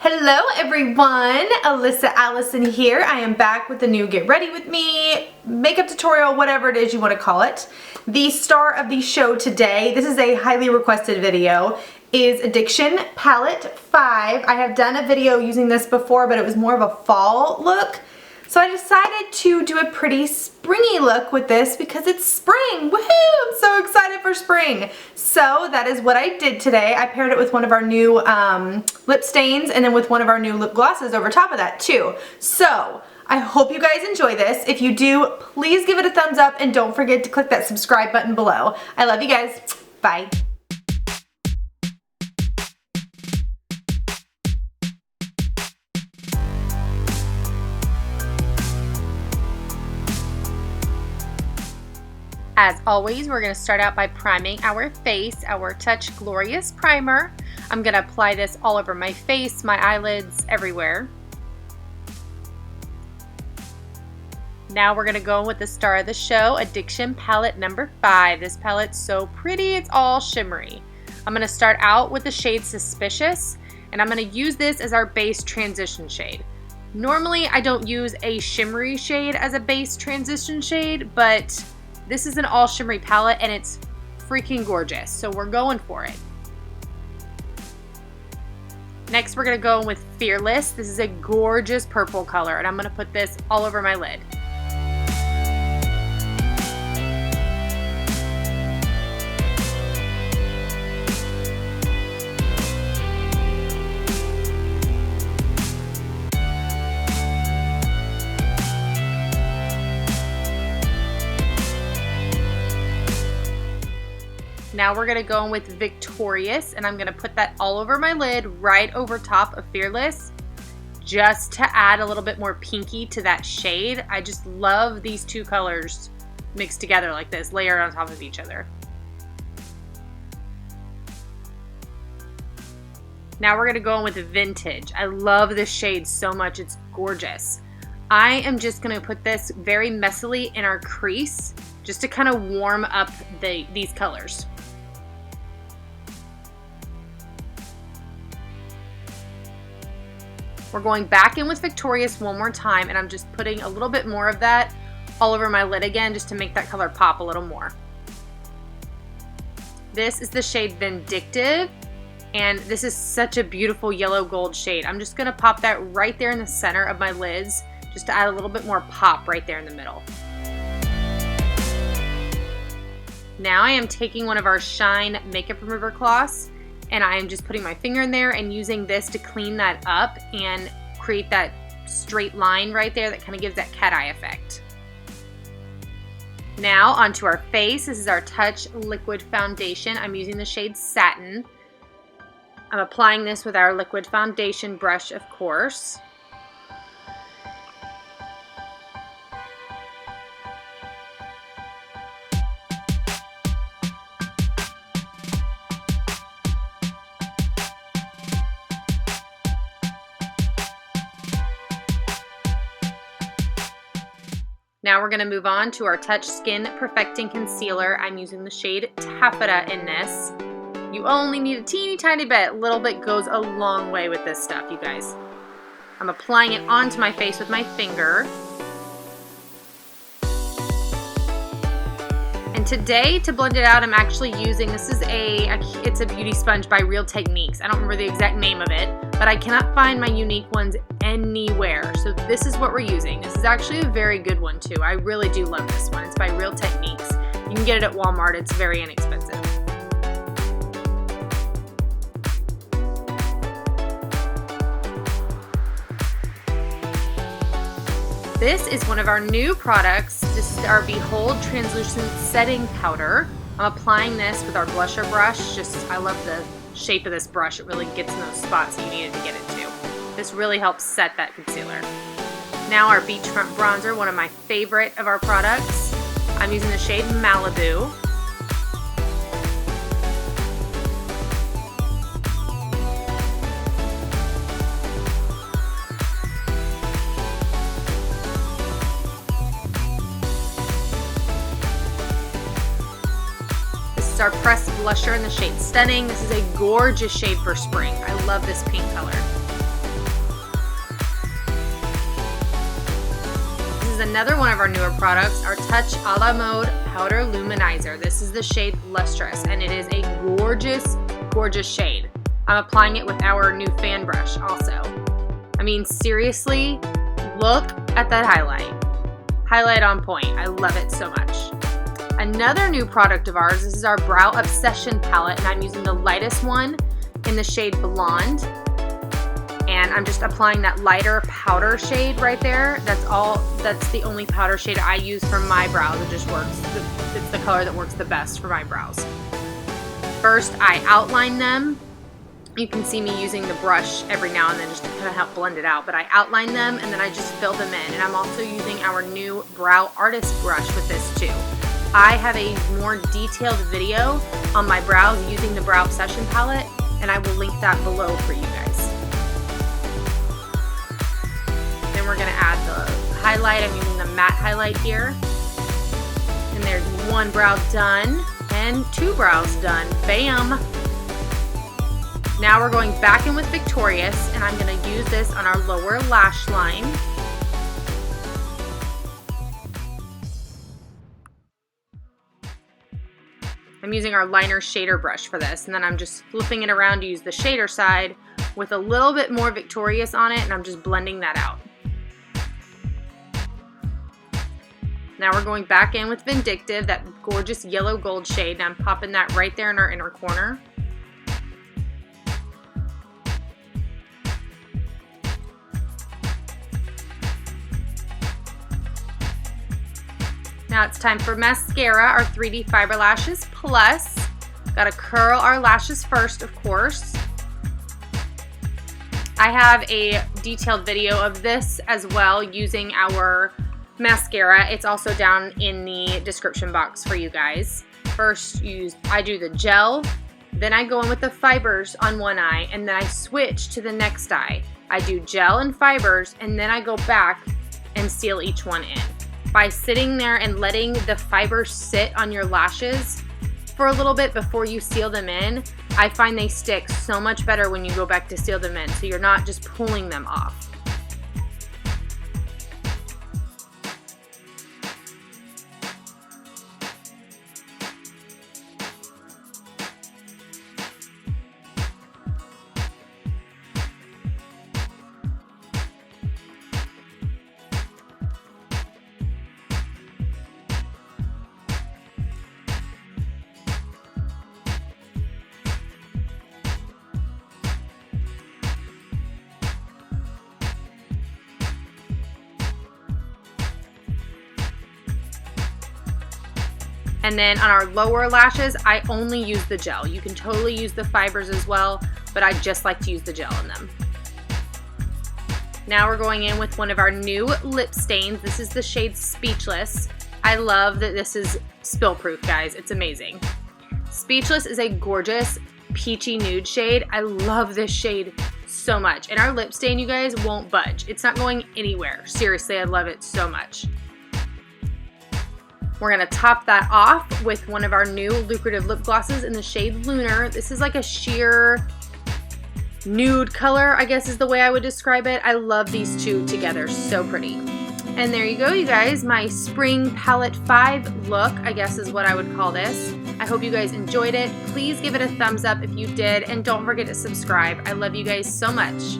Hello everyone, alyssaaallison here. I am back with a new get ready with me makeup tutorial, whatever it is you want to call it. The star of the show today, this is a highly requested video, is Addiction Palette 5. I have done a video using this before, but it was more of a fall look. So I decided to do a pretty springy look with this because it's spring. Woohoo! I'm so excited for spring. So that is what I did today. I paired it with one of our new lip stains and then with one of our new lip glosses over top of that too. So I hope you guys enjoy this. If you do, please give it a thumbs up and don't forget to click that subscribe button below. I love you guys. Bye. As always, we're going to start out by priming our face, our Touch Glorious Primer. I'm going to apply this all over my face, my eyelids, everywhere. Now we're going to go in with the star of the show, Addiction Palette number 5. This palette's so pretty, it's all shimmery. I'm going to start out with the shade Suspicious, and I'm going to use this as our base transition shade. Normally, I don't use a shimmery shade as a base transition shade, but this is an all shimmery palette and it's freaking gorgeous, so we're going for it. Next, we're going to go in with Fearless. This is a gorgeous purple color and I'm going to put this all over my lid. Now we're going to go in with Victorious, and I'm going to put that all over my lid, right over top of Fearless, just to add a little bit more pinky to that shade. I just love these two colors mixed together like this, layered on top of each other. Now we're going to go in with Vintage. I love this shade so much, it's gorgeous. I am just going to put this very messily in our crease, just to kind of warm up these colors. We're going back in with Victorious one more time, and I'm just putting a little bit more of that all over my lid again, just to make that color pop a little more. This is the shade Vindictive, and this is such a beautiful yellow gold shade. I'm just gonna pop that right there in the center of my lids, just to add a little bit more pop right there in the middle. Now I am taking one of our Shine Makeup Remover cloths, and I am just putting my finger in there and using this to clean that up and create that straight line right there that kind of gives that cat eye effect. Now onto our face. This is our Touch Liquid Foundation. I'm using the shade Satin. I'm applying this with our liquid foundation brush, of course. Now we're going to move on to our Touch Skin Perfecting Concealer. I'm using the shade Taffeta in this. You only need a teeny tiny bit. A little bit goes a long way with this stuff, you guys. I'm applying it onto my face with my finger. And today, to blend it out, I'm actually using, it's a beauty sponge by Real Techniques. I don't remember the exact name of it, but I cannot find my unique ones anywhere. So this is what we're using. This is actually a very good one too. I really do love this one. It's by Real Techniques. You can get it at Walmart. It's very inexpensive. This is one of our new products. This is our Behold Translucent Setting Powder. I'm applying this with our blusher brush. I love the shape of this brush. It really gets in those spots you need it to get it to. This really helps set that concealer. Now our Beachfront Bronzer, one of my favorite of our products. I'm using the shade Malibu. This is our pressed blusher in the shade Stunning. This is a gorgeous shade for spring. I love this pink color. another one of our newer products, our Touch a la Mode Powder Luminizer. This is the shade Lustrous, and it is a gorgeous, gorgeous shade. I'm applying it with our new fan brush also. I mean, seriously, look at that highlight. Highlight on point. I love it so much. Another new product of ours, this is our Brow Obsession palette, and I'm using the lightest one in the shade Blonde. And I'm just applying that lighter powder shade right there. That's the only powder shade I use for my brows. It just works. It's the color that works the best for my brows. First, I outline them. You can see me using the brush every now and then just to kind of help blend it out. But I outline them and then I just fill them in. And I'm also using our new Brow Artist brush with this too. I have a more detailed video on my brows using the Brow Obsession palette, and I will link that below for you guys. Then we're gonna add the highlight. I'm using the matte highlight here. And there's one brow done and two brows done. Bam! Now we're going back in with Victorious, and I'm gonna use this on our lower lash line. I'm using our liner shader brush for this, and then I'm just flipping it around to use the shader side with a little bit more Victorious on it, and I'm just blending that out. Now we're going back in with Vindictive, that gorgeous yellow gold shade, and I'm popping that right there in our inner corner. Now it's time for mascara, our 3D Fiber Lashes Plus. Gotta curl our lashes first, of course. I have a detailed video of this as well using our mascara. It's also down in the description box for you guys. First, I do the gel, then I go in with the fibers on one eye, and then I switch to the next eye. I do gel and fibers, and then I go back and seal each one in. By sitting there and letting the fibers sit on your lashes for a little bit before you seal them in, I find they stick so much better when you go back to seal them in, so you're not just pulling them off. And then on our lower lashes, I only use the gel. You can totally use the fibers as well, but I just like to use the gel in them. Now we're going in with one of our new lip stains. This is the shade Speechless. I love that this is spill proof, guys. It's amazing. Speechless is a gorgeous peachy nude shade. I love this shade so much. And our lip stain, you guys, won't budge. It's not going anywhere. Seriously, I love it so much. We're gonna top that off with one of our new Lucrative lip glosses in the shade Lunar. This is like a sheer nude color, I guess is the way I would describe it. I love these two together, so pretty. And there you go, you guys, my Spring Palette 5 look, I guess is what I would call this. I hope you guys enjoyed it. Please give it a thumbs up if you did, and don't forget to subscribe. I love you guys so much.